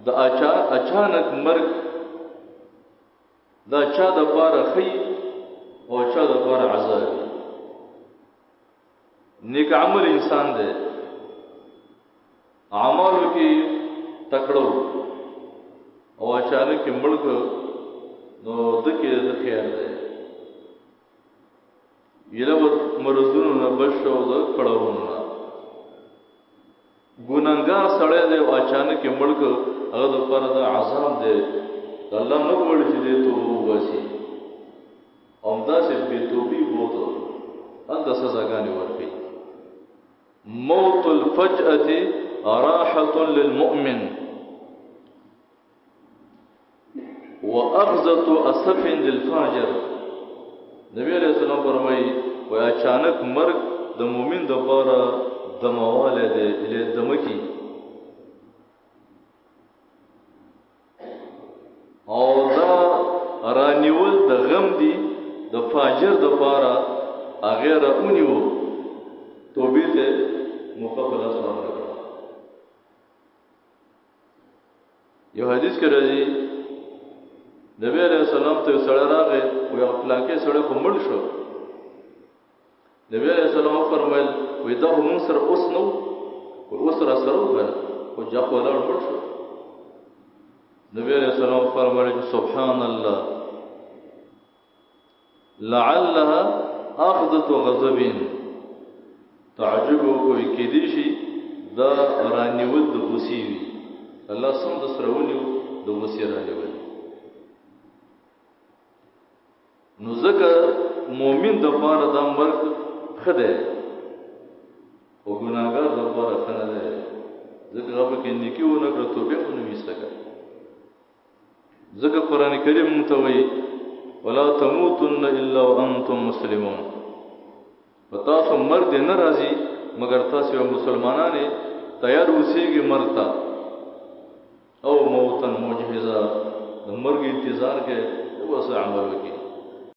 د اچانک مرګ دا چا د پاره خي او چا د پاره عذاب. نیک عمل انسان دی اعمالو کې تکړو او اچانک مړ نو دکې د خیر دی یلو مرزونو نه بشو د کړهونو نه ګناګار سړی دی او اچانک مړ هغه د پر د عذاب دی الله نه وړي چې دې توبه واسي اومدا سے بے توبی بوته انده سزاګانې ورکړي. موت الفجأة راحة للمؤمن وأخذة أسف للفاجر. نبی علیہ السلام فرمایي و اچانک مرګ د مؤمن د پاره دمواله دی له دمکی او دا رانیول د غم دی د فاجر د پاره هغه راونیو توبې ته مقابله سره کړه. یو حدیث کې راځي نبی علیہ السلام ته سره راغی او یو پلاکه سره کومل شو. نبی علیہ السلام فرمایل وې دا هم سره اوس نو او سره سره وکړه او ځکه ولاړ شو. نبی علیہ السلام فرمایل سبحان الله لعلها اخذت غضب. تعجب کوئی کې دي شي دا رانیول د غصې وي الله سم د سرونیو د غصې رانیول. نو ځکه مؤمن د پاره د مرګ خده او ګناګار د پاره خنه ده ځکه هغه کې نیکی ونه کړ توبه ونه وستګه. ځکه قران کریم متوي ولا تموتن الا وانتم مسلمون. پتا سو مرګ نه راځي مگر تاسو مسلمانانه تیار اوسېږي مرتا او موتن مجهزه د مرګ انتظار کې وسه عمل وکړي.